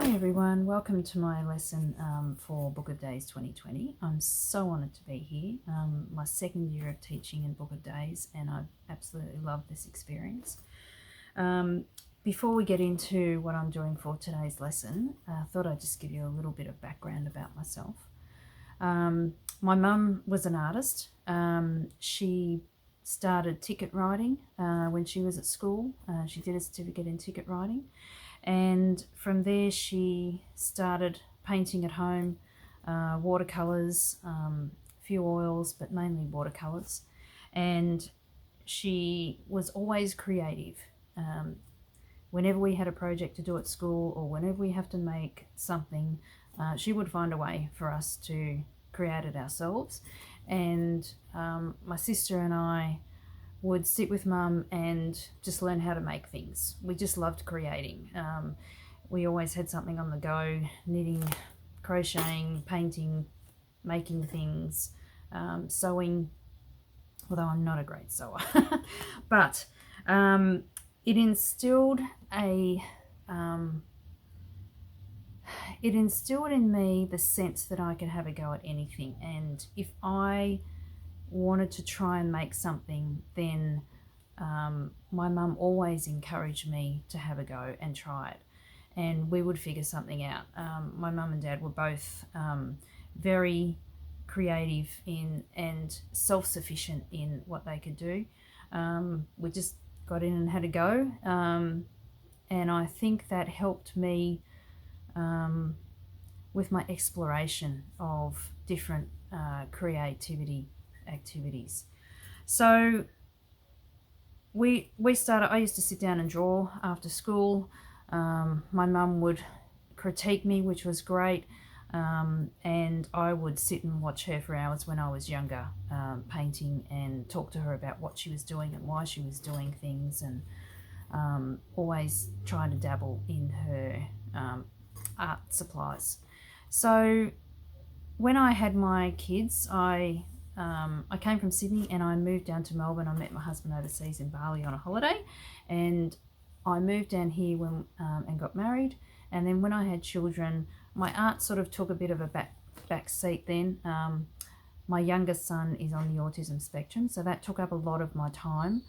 Hi everyone, welcome to my lesson for Book of Days 2020. I'm so honoured to be here. My second year of teaching in Book of Days, and I absolutely love this experience. Before we get into what I'm doing for today's lesson, I thought I'd just give you a little bit of background about myself. My mum was an artist. She started ticket writing when she was at school. She did a certificate in ticket writing. And from there she started painting at home, watercolours, a few oils, but mainly watercolours. And she was always creative. Whenever we had a project to do at school or whenever we have to make something, she would find a way for us to create it ourselves. And my sister and I would sit with mum and just learn how to make things. We just loved creating. We always had something on the go, knitting, crocheting, painting, making things, sewing, although I'm not a great sewer. But it instilled in me the sense that I could have a go at anything, and if I wanted to try and make something, then my mum always encouraged me to have a go and try it, and we would figure something out. My mum and dad were both very creative and self-sufficient in what they could do. We just got in and had a go, and I think that helped me with my exploration of different creativity activities. So we started. I used to sit down and draw after school. My mum would critique me, which was great, and I would sit and watch her for hours when I was younger, painting, and talk to her about what she was doing and why she was doing things, and always trying to dabble in her art supplies. So when I had my kids, I came from Sydney and I moved down to Melbourne. I met my husband overseas in Bali on a holiday, and I moved down here and got married. And then when I had children, my art sort of took a bit of a back seat then. My youngest son is on the autism spectrum, so that took up a lot of my time.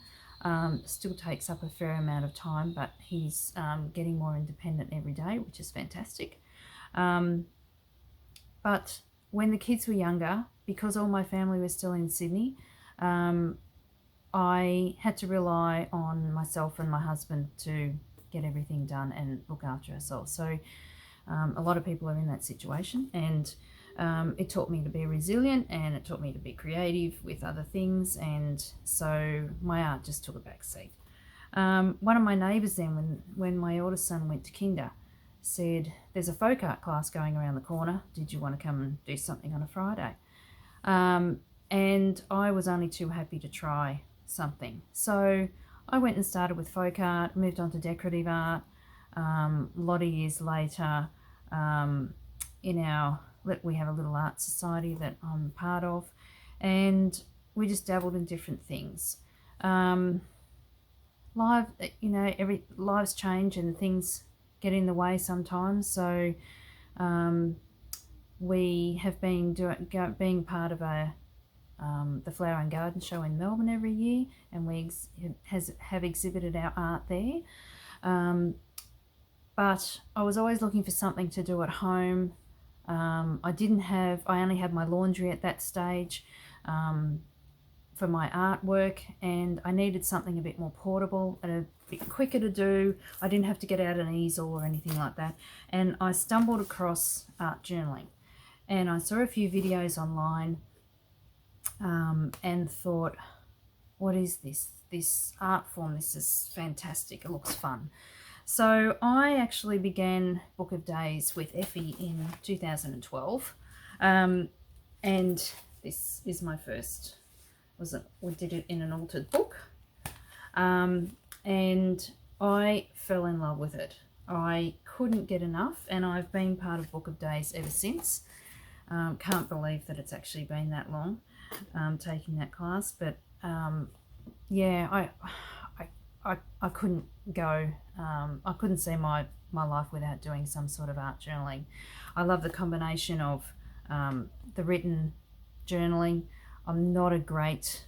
Still takes up a fair amount of time, but he's getting more independent every day, which is fantastic. But when the kids were younger, because all my family was still in Sydney, I had to rely on myself and my husband to get everything done and look after ourselves. So a lot of people are in that situation, and it taught me to be resilient, and it taught me to be creative with other things, and so my art just took a back seat. One of my neighbours then, when my oldest son went to kinder, said, "There's a folk art class going around the corner. Did you want to come and do something on a Friday?" And I was only too happy to try something. So I went and started with folk art, moved on to decorative art. A lot of years later, we have a little art society that I'm part of, and we just dabbled in different things. Lives change and things get in the way sometimes. So we have been being part of the Flower and Garden Show in Melbourne every year, and we have exhibited our art there. But I was always looking for something to do at home. I only had my laundry at that stage for my artwork, and I needed something a bit more portable and a bit quicker to do. I didn't have to get out an easel or anything like that. And I stumbled across art journaling, and I saw a few videos online and thought, what is this art form? This is fantastic. It looks fun. So I actually began Book of Days with Effie in 2012, and this is my first. We did it in an altered book, and I fell in love with it. I couldn't get enough, and I've been part of Book of Days ever since. Can't believe that it's actually been that long taking that class, but yeah, I couldn't go. I couldn't see my life without doing some sort of art journaling. I love the combination of the written journaling. I'm not a great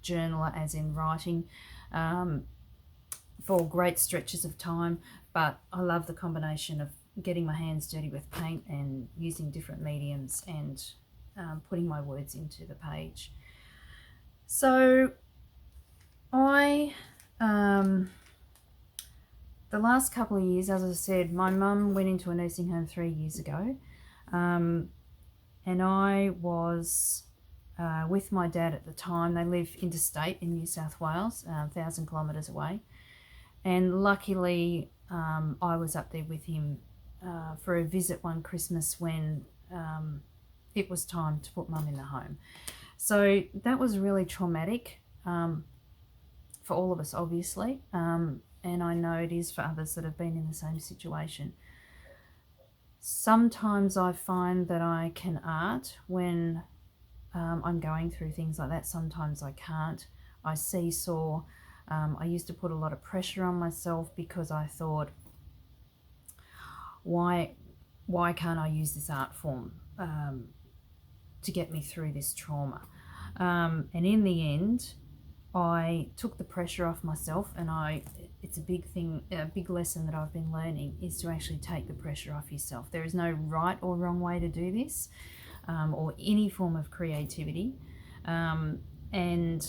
journaler as in writing for great stretches of time, but I love the combination of getting my hands dirty with paint and using different mediums and putting my words into the page. So I the last couple of years, as I said, my mum went into a nursing home 3 years ago, and I was with my dad at the time. They live interstate in New South Wales, 1,000 kilometres away, and luckily I was up there with him for a visit one Christmas when it was time to put mum in the home. So that was really traumatic for all of us, obviously, and I know it is for others that have been in the same situation. Sometimes I find that I can art when I'm going through things like that. Sometimes I can't. I seesaw. I used to put a lot of pressure on myself because I thought, why can't I use this art form to get me through this trauma? And in the end, I took the pressure off myself, and it's a big thing, a big lesson that I've been learning is to actually take the pressure off yourself. There is no right or wrong way to do this, or any form of creativity. And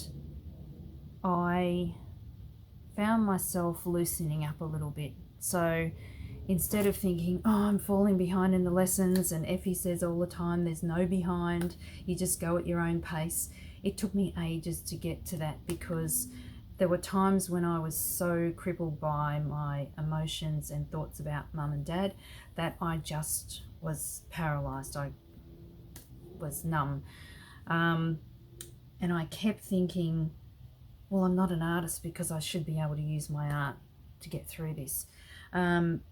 I found myself loosening up a little bit. So instead of thinking, oh, I'm falling behind in the lessons, and Effie says all the time, there's no behind, you just go at your own pace. It took me ages to get to that because there were times when I was so crippled by my emotions and thoughts about mum and dad that I just was paralysed. I was numb. And I kept thinking, well, I'm not an artist because I should be able to use my art to get through this. And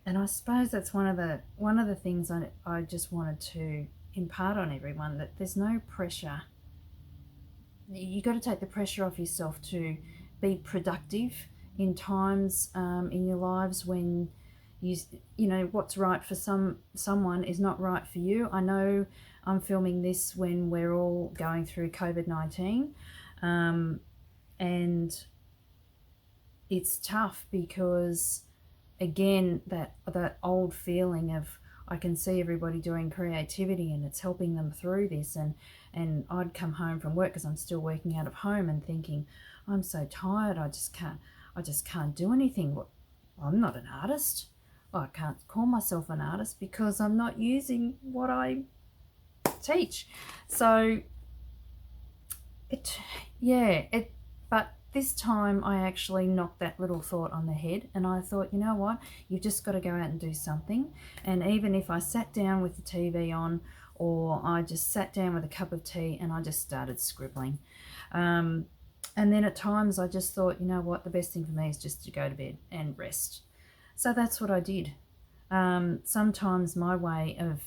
I suppose that's one of the things I just wanted to impart on everyone, that there's no pressure. You got to take the pressure off yourself to be productive in times in your lives when you know what's right for someone is not right for you. I know I'm filming this when we're all going through COVID-19, and it's tough because, again, that old feeling of, I can see everybody doing creativity and it's helping them through this, and I'd come home from work because I'm still working out of home and thinking, I'm so tired, I just can't do anything. Well, I'm not an artist. Well, I can't call myself an artist because I'm not using what I teach. So but this time I actually knocked that little thought on the head, and I thought, you know what, you've just got to go out and do something. And even if I sat down with the TV on, or I just sat down with a cup of tea and I just started scribbling, and then at times I just thought, you know what, the best thing for me is just to go to bed and rest. So that's what I did. Sometimes my way of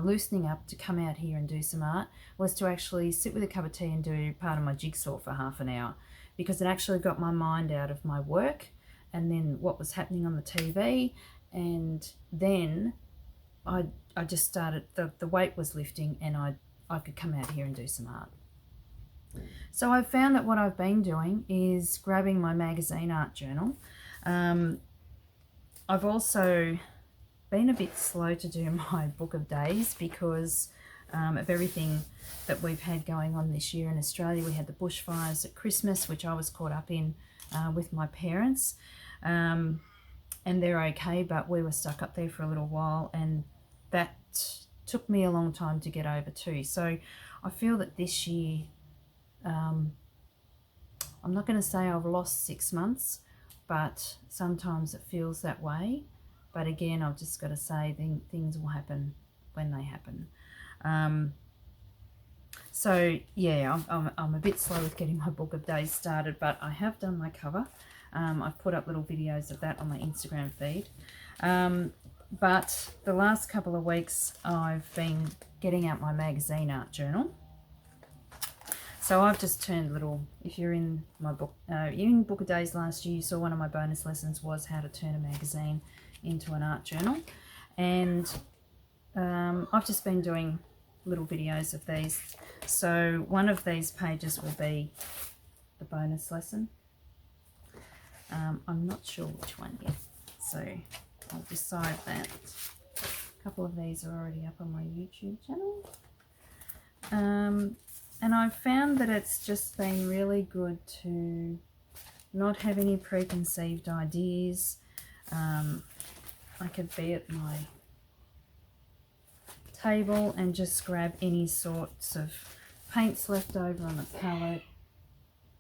loosening up to come out here and do some art was to actually sit with a cup of tea and do part of my jigsaw for half an hour, because it actually got my mind out of my work and then what was happening on the TV, and then I just started, the weight was lifting, and I could come out here and do some art. So I've found that what I've been doing is grabbing my magazine art journal. I've also been a bit slow to do my book of days because of everything that we've had going on this year in Australia. We had the bushfires at Christmas, which I was caught up in with my parents, and they're okay, but we were stuck up there for a little while, and that took me a long time to get over too. So I feel that this year, I'm not going to say I've lost 6 months, but sometimes it feels that way. But again, I've just got to say things will happen when they happen. So yeah, I'm a bit slow with getting my book of days started, but I have done my cover. I've put up little videos of that on my Instagram feed. But the last couple of weeks I've been getting out my magazine art journal. So I've just turned little, if you're in my book, in Book of Days last year, you saw one of my bonus lessons was how to turn a magazine into an art journal. And I've just been doing little videos of these. So one of these pages will be the bonus lesson. I'm not sure which one yet, so I'll decide that. A couple of these are already up on my YouTube channel. And I've found that it's just been really good to not have any preconceived ideas. I could be at my table and just grab any sorts of paints left over on the palette.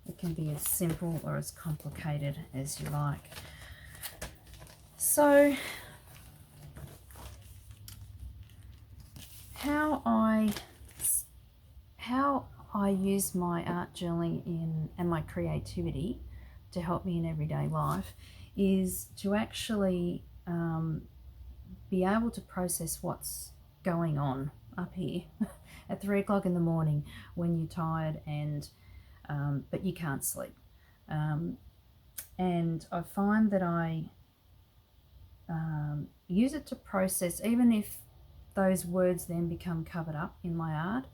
It can be as simple or as complicated as you like. So how I use my art journaling and my creativity to help me in everyday life is to actually be able to process what's going on up here at 3 o'clock in the morning when you're tired and but you can't sleep. And I find that I use it to process, even if those words then become covered up in my art.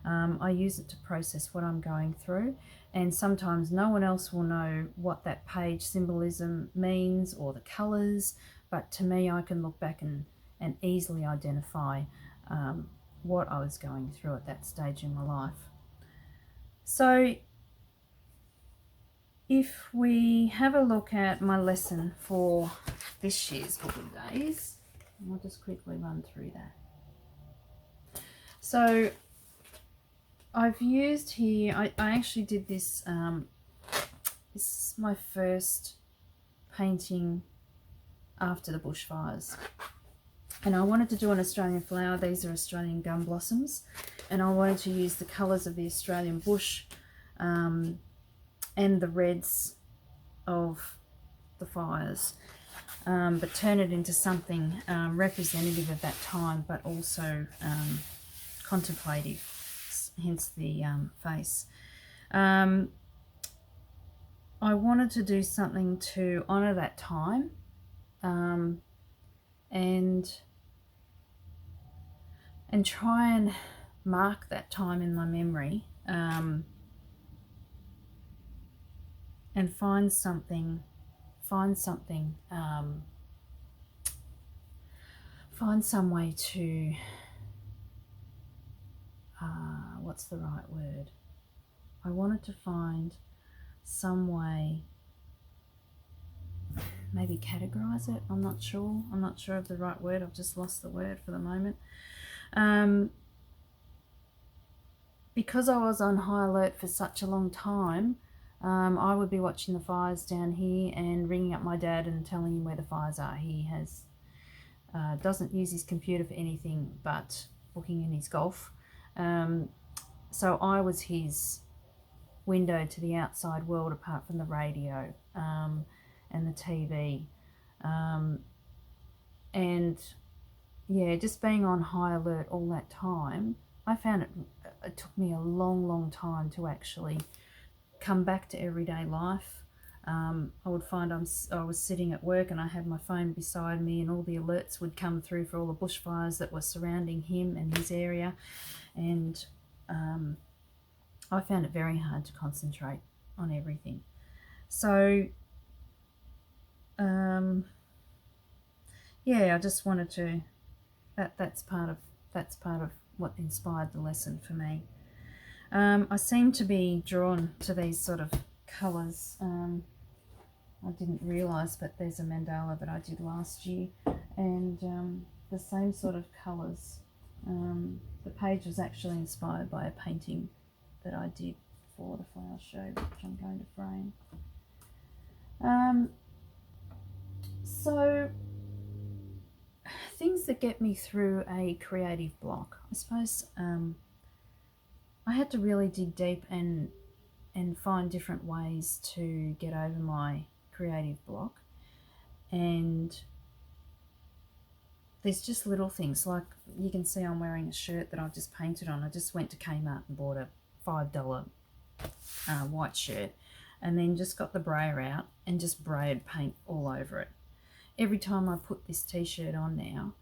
I use it to process what I'm going through, and sometimes no one else will know what that page symbolism means or the colours, but to me I can look back and easily identify what I was going through at that stage in my life. So if we have a look at my lesson for this year's Book of Days, I'll just quickly run through that. So I've used here, I actually did this, this is my first painting after the bushfires. And I wanted to do an Australian flower. These are Australian gum blossoms. And I wanted to use the colours of the Australian bush and the reds of the fires, but turn it into something representative of that time, but also contemplative, hence the face. I wanted to do something to honour that time and try and mark that time in my memory, and find some way to what's the right word? I wanted to find some way, maybe categorize it. I'm not sure of the right word. I've just lost the word for the moment. Because I was on high alert for such a long time, I would be watching the fires down here and ringing up my dad and telling him where the fires are. He doesn't use his computer for anything but booking in his golf. So I was his window to the outside world, apart from the radio and the TV. And yeah, just being on high alert all that time, I found it took me a long time to actually come back to everyday life. I would find I was sitting at work and I had my phone beside me, and all the alerts would come through for all the bushfires that were surrounding him and his area, and I found it very hard to concentrate on everything. So yeah, I just wanted to, that's part of what inspired the lesson for me. I seem to be drawn to these sort of colours. I didn't realise, but there's a mandala that I did last year, and the same sort of colours. The page was actually inspired by a painting that I did for the flower show, which I'm going to frame. So things that get me through a creative block, I suppose. I had to really dig deep and find different ways to get over my creative block. And there's just little things, like you can see I'm wearing a shirt that I've just painted on. I just went to Kmart and bought a $5 white shirt, and then just got the brayer out and just brayed paint all over it. Every time I put this t-shirt on now,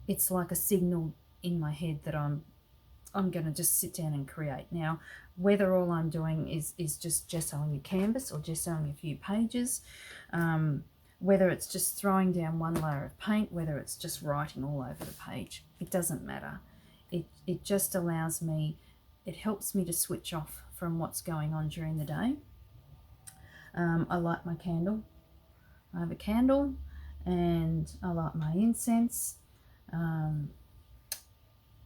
it's like a signal in my head that I'm going to just sit down and create. Now, whether all I'm doing is just gessoing a canvas or gessoing a few pages, whether it's just throwing down one layer of paint, whether it's just writing all over the page, it doesn't matter. It just allows me, it helps me to switch off from what's going on during the day. I light my candle. I have a candle and I light my incense.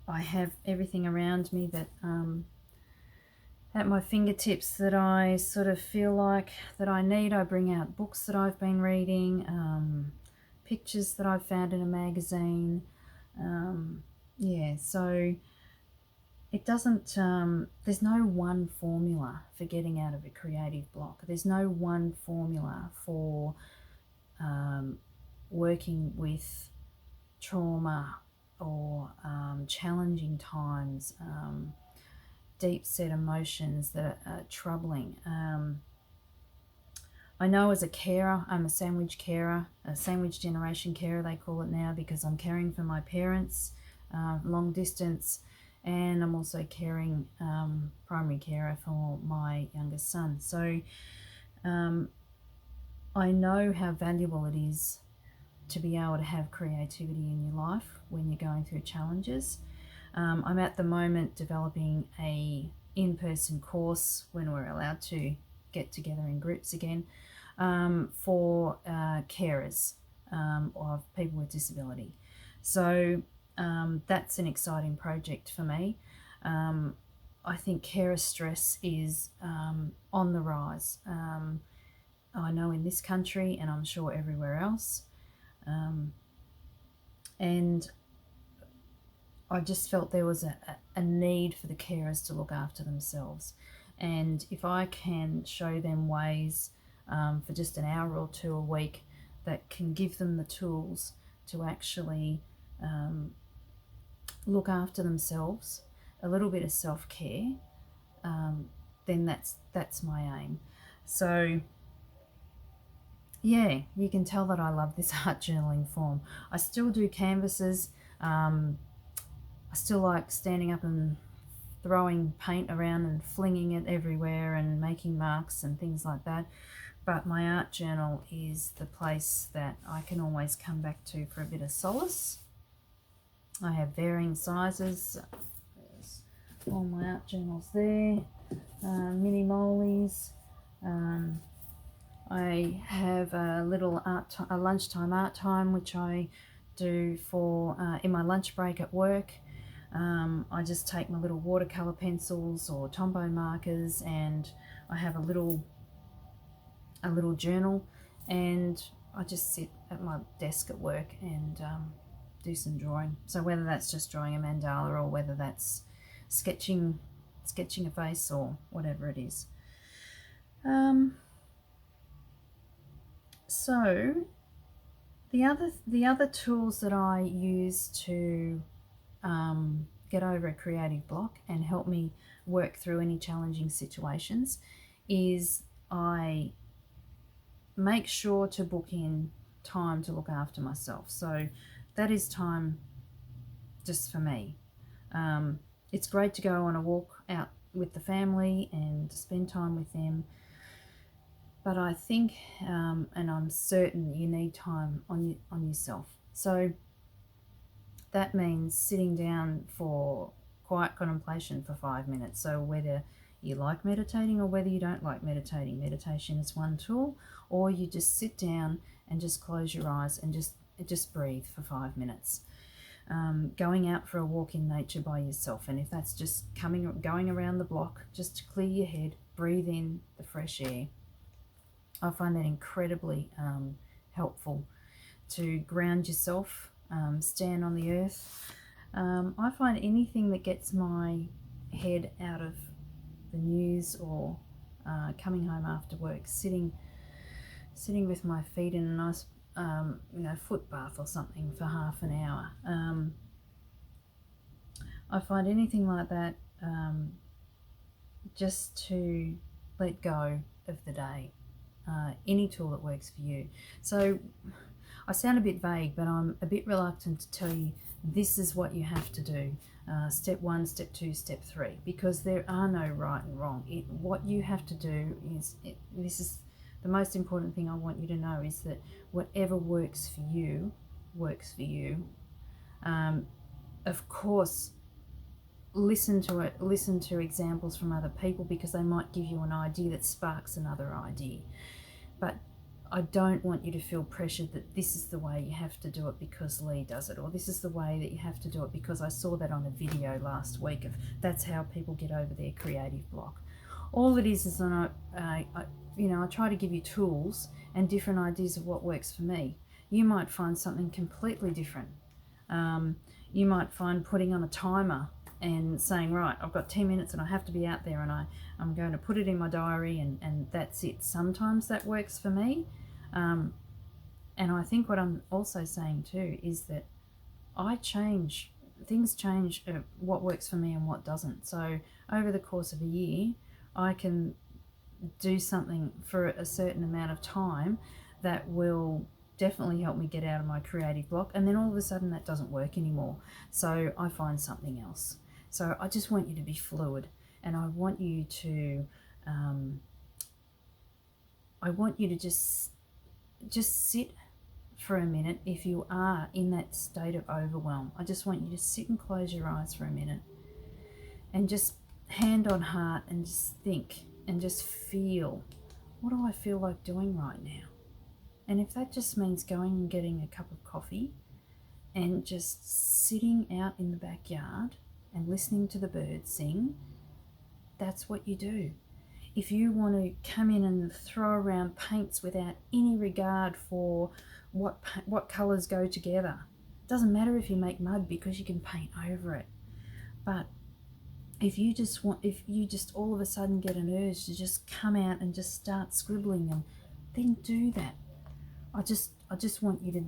I have everything around me that at my fingertips that I sort of feel like that I need. I bring out books that I've been reading, pictures that I've found in a magazine. Yeah, so it doesn't, there's no one formula for getting out of a creative block. There's no one formula for working with trauma or challenging times, deep set emotions that are troubling. I know as a carer, I'm a sandwich carer, a sandwich generation carer they call it now, because I'm caring for my parents, long distance, and I'm also caring primary carer for my youngest son. So I know how valuable it is to be able to have creativity in your life when you're going through challenges. I'm at the moment developing a in-person course when we're allowed to get together in groups again, for carers of people with disability. So that's an exciting project for me. I think carer stress is on the rise. I know in this country, and I'm sure everywhere else. And I just felt there was a need for the carers to look after themselves. And if I can show them ways for just an hour or two a week that can give them the tools to actually look after themselves, a little bit of self-care, then that's my aim. So yeah, you can tell that I love this art journaling form. I still do canvases. I still like standing up and throwing paint around and flinging it everywhere and making marks and things like that. But my art journal is the place that I can always come back to for a bit of solace. I have varying sizes. There's all my art journals there. Mini Molies. I have a little a lunchtime art time, which I do for in my lunch break at work. I just take my little watercolor pencils or Tombow markers, and I have a little journal, and I just sit at my desk at work and do some drawing. So whether that's just drawing a mandala or whether that's sketching a face or whatever it is. So the other tools that I use to get over a creative block and help me work through any challenging situations is I make sure to book in time to look after myself. So that is time just for me. It's great to go on a walk out with the family and spend time with them, but I think and I'm certain you need time on yourself. So that means sitting down for quiet contemplation for 5 minutes. So whether you like meditating or whether you don't like meditating, meditation is one tool, or you just sit down and just close your eyes and just breathe for 5 minutes. Going out for a walk in nature by yourself, and if that's just going around the block just to clear your head, breathe in the fresh air. I find that incredibly helpful to ground yourself, stand on the earth. I find anything that gets my head out of the news or coming home after work, sitting with my feet in a nice foot bath or something for half an hour. I find anything like that just to let go of the day. Any tool that works for you. So I sound a bit vague, but I'm a bit reluctant to tell you this is what you have to do. Step 1, step 2, step 3, because there are no right and wrong. What you have to do is, this is the most important thing I want you to know, is that whatever works for you, works for you. Of course, listen to it, listen to examples from other people, because they might give you an idea that sparks another idea. But I don't want you to feel pressured that this is the way you have to do it because Lee does it, or this is the way that you have to do it because I saw that on a video last week of that's how people get over their creative block. All it is I try to give you tools and different ideas of what works for me. You might find something completely different. You might find putting on a timer and saying, right, I've got 10 minutes and I have to be out there, and I'm going to put it in my diary, and that's it. Sometimes that works for me. And I think what I'm also saying too is that things change, what works for me and what doesn't. So over the course of a year, I can do something for a certain amount of time that will definitely help me get out of my creative block, and then all of a sudden that doesn't work anymore, so I find something else. So I just want you to be fluid, and I want you to just sit for a minute. If you are in that state of overwhelm, I just want you to sit and close your eyes for a minute and just hand on heart and just think and just feel, what do I feel like doing right now? And if that just means going and getting a cup of coffee and just sitting out in the backyard and listening to the birds sing, that's what you do. If you want to come in and throw around paints without any regard for what colours go together, it doesn't matter if you make mud because you can paint over it. But if you just all of a sudden get an urge to just come out and just start scribbling, and then do that. I just want you to,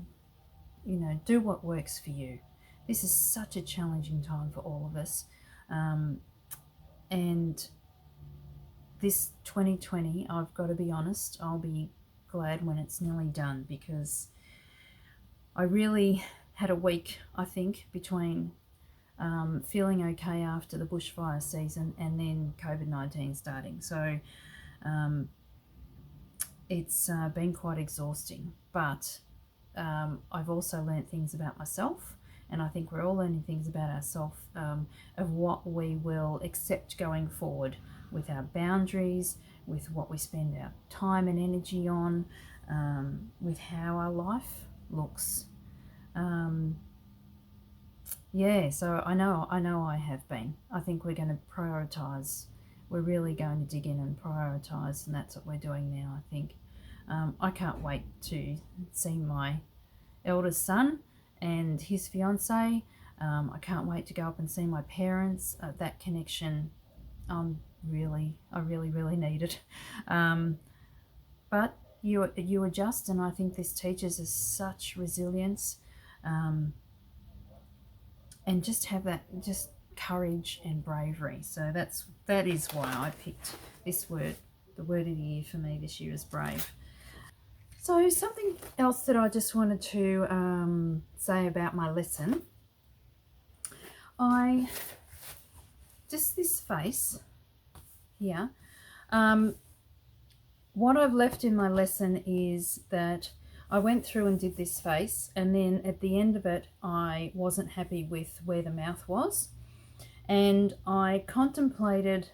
do what works for you. This is such a challenging time for all of us. And this 2020, I've got to be honest, I'll be glad when it's nearly done, because I really had a week, I think, between feeling okay after the bushfire season and then COVID-19 starting. So it's been quite exhausting, but I've also learnt things about myself, and I think we're all learning things about ourselves, of what we will accept going forward with our boundaries, with what we spend our time and energy on, with how our life looks. So I know I have been. I think we're going to prioritise. We're really going to dig in and prioritise, and that's what we're doing now, I think. I can't wait to see my eldest son and his fiancée. I can't wait to go up and see my parents. That connection, I really need it. But you adjust, and I think this teaches us such resilience, and just have that courage and bravery. So that is why I picked this word. The word of the year for me this year is brave. So something else that I just wanted to say about my lesson. This face here. What I've left in my lesson is that I went through and did this face, and then at the end of it I wasn't happy with where the mouth was, and I contemplated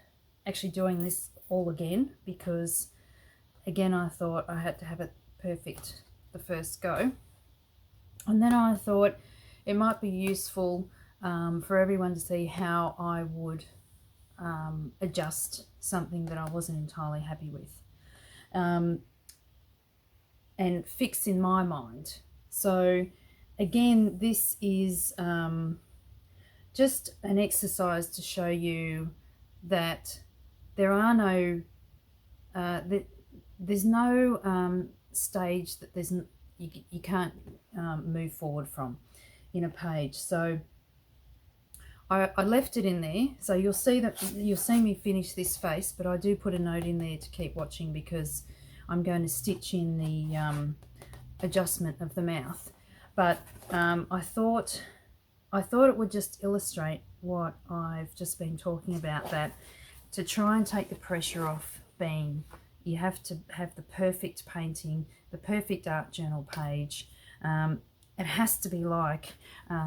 actually doing this all again, because again I thought I had to have it perfect the first go. And then I thought it might be useful for everyone to see how I would adjust something that I wasn't entirely happy with, and fix in my mind. So again, this is just an exercise to show you that there are no there's no stage that you can't move forward from in a page. So I left it in there, so you'll see me finish this face, but I do put a note in there to keep watching because I'm going to stitch in the adjustment of the mouth. But I thought it would just illustrate what I've just been talking about, that to try and take the pressure off being, you have to have the perfect painting, the perfect art journal page. It has to be like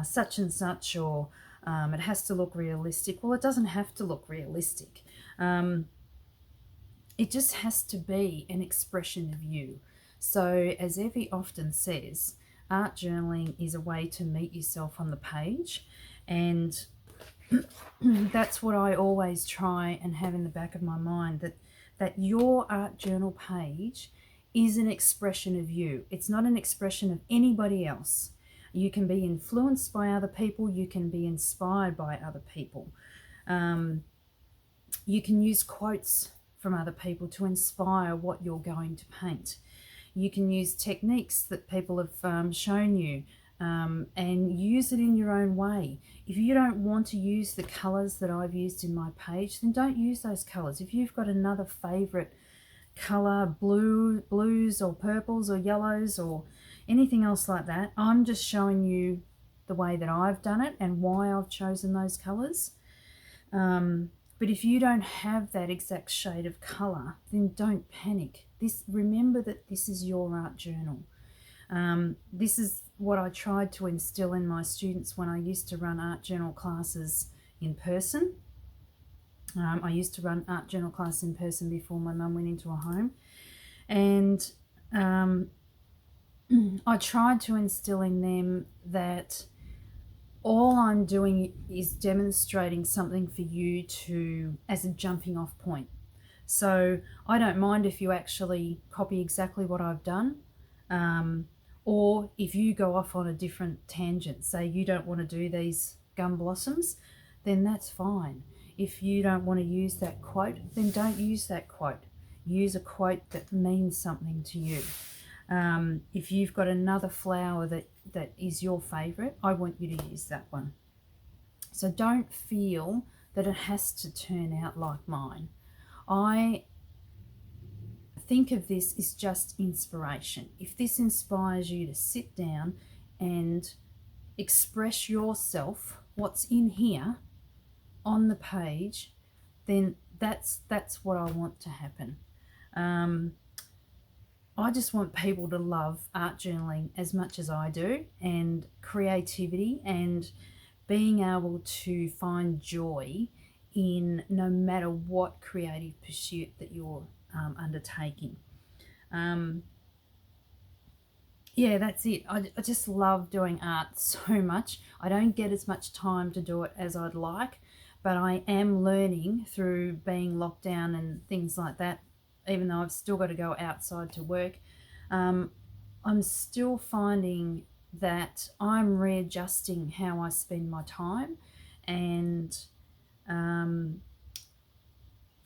such and such, or it has to look realistic. Well, it doesn't have to look realistic. It just has to be an expression of you. So as Evie often says, art journaling is a way to meet yourself on the page, and that's what I always try and have in the back of my mind, that your art journal page is an expression of you. It's not an expression of anybody else. You can be influenced by other people. You can be inspired by other people. You can use quotes from other people to inspire what you're going to paint. You can use techniques that people have shown you and use it in your own way. If you don't want to use the colours that I've used in my page, then don't use those colours. If you've got another favourite colour, blues or purples or yellows or anything else like that, I'm just showing you the way that I've done it and why I've chosen those colours. But if you don't have that exact shade of colour, then don't panic. Remember that this is your art journal. This is what I tried to instill in my students when I used to run art journal classes in person. I used to run art journal class in person before my mum went into a home. And I tried to instill in them that all I'm doing is demonstrating something for you as a jumping off point. So I don't mind if you actually copy exactly what I've done, or if you go off on a different tangent. Say you don't want to do these gum blossoms, then that's fine. If you don't want to use that quote, then don't use that quote. Use a quote that means something to you. If you've got another flower that is your favourite, I want you to use that one. So don't feel that it has to turn out like mine. I think of this as just inspiration. If this inspires you to sit down and express yourself, what's in here on the page, then that's what I want to happen. I just want people to love art journaling as much as I do, and creativity, and being able to find joy in no matter what creative pursuit that you're undertaking. Yeah, that's it. I just love doing art so much. I don't get as much time to do it as I'd like, but I am learning through being locked down and things like that. Even though I've still got to go outside to work, I'm still finding that I'm readjusting how I spend my time, and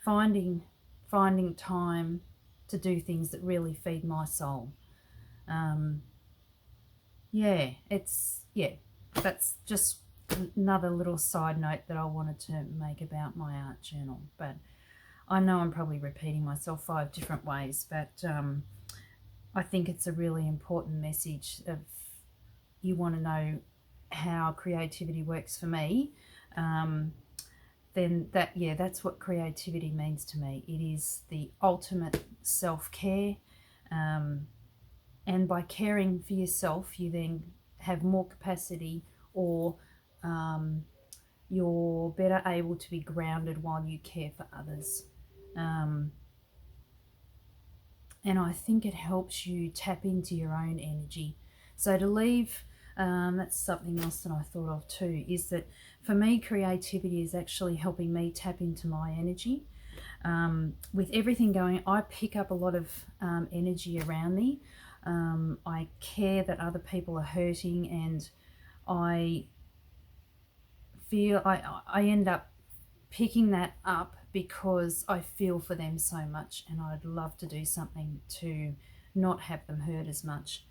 finding time to do things that really feed my soul. That's just another little side note that I wanted to make about my art journal. But I know I'm probably repeating myself 5 different ways, but I think it's a really important message. Of you want to know how creativity works for me, then that's what creativity means to me. It is the ultimate self-care, and by caring for yourself, you then have more capacity, or you're better able to be grounded while you care for others. And I think it helps you tap into your own energy. So to leave, that's something else that I thought of too, is that for me, creativity is actually helping me tap into my energy. With everything going, I pick up a lot of energy around me. I care that other people are hurting, and I feel I end up picking that up because I feel for them so much, and I'd love to do something to not have them hurt as much.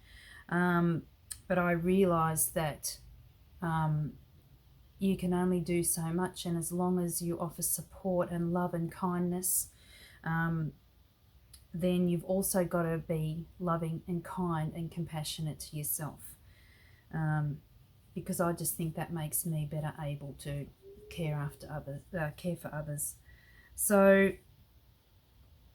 But I realise that you can only do so much, and as long as you offer support and love and kindness, then you've also got to be loving and kind and compassionate to yourself, because I just think that makes me better able to care for others. So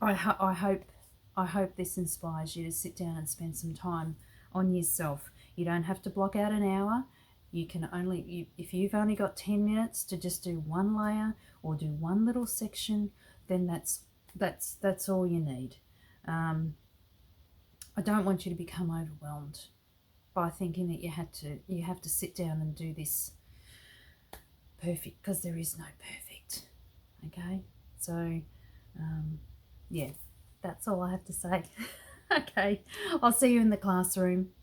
I hope this inspires you to sit down and spend some time on yourself. You don't have to block out an hour. You can only, if you've only got 10 minutes to just do one layer or do one little section, then that's all you need. I don't want you to become overwhelmed by thinking that you have to sit down and do this perfect, because there is no perfect. Okay, so yeah, that's all I have to say. Okay, I'll see you in the classroom.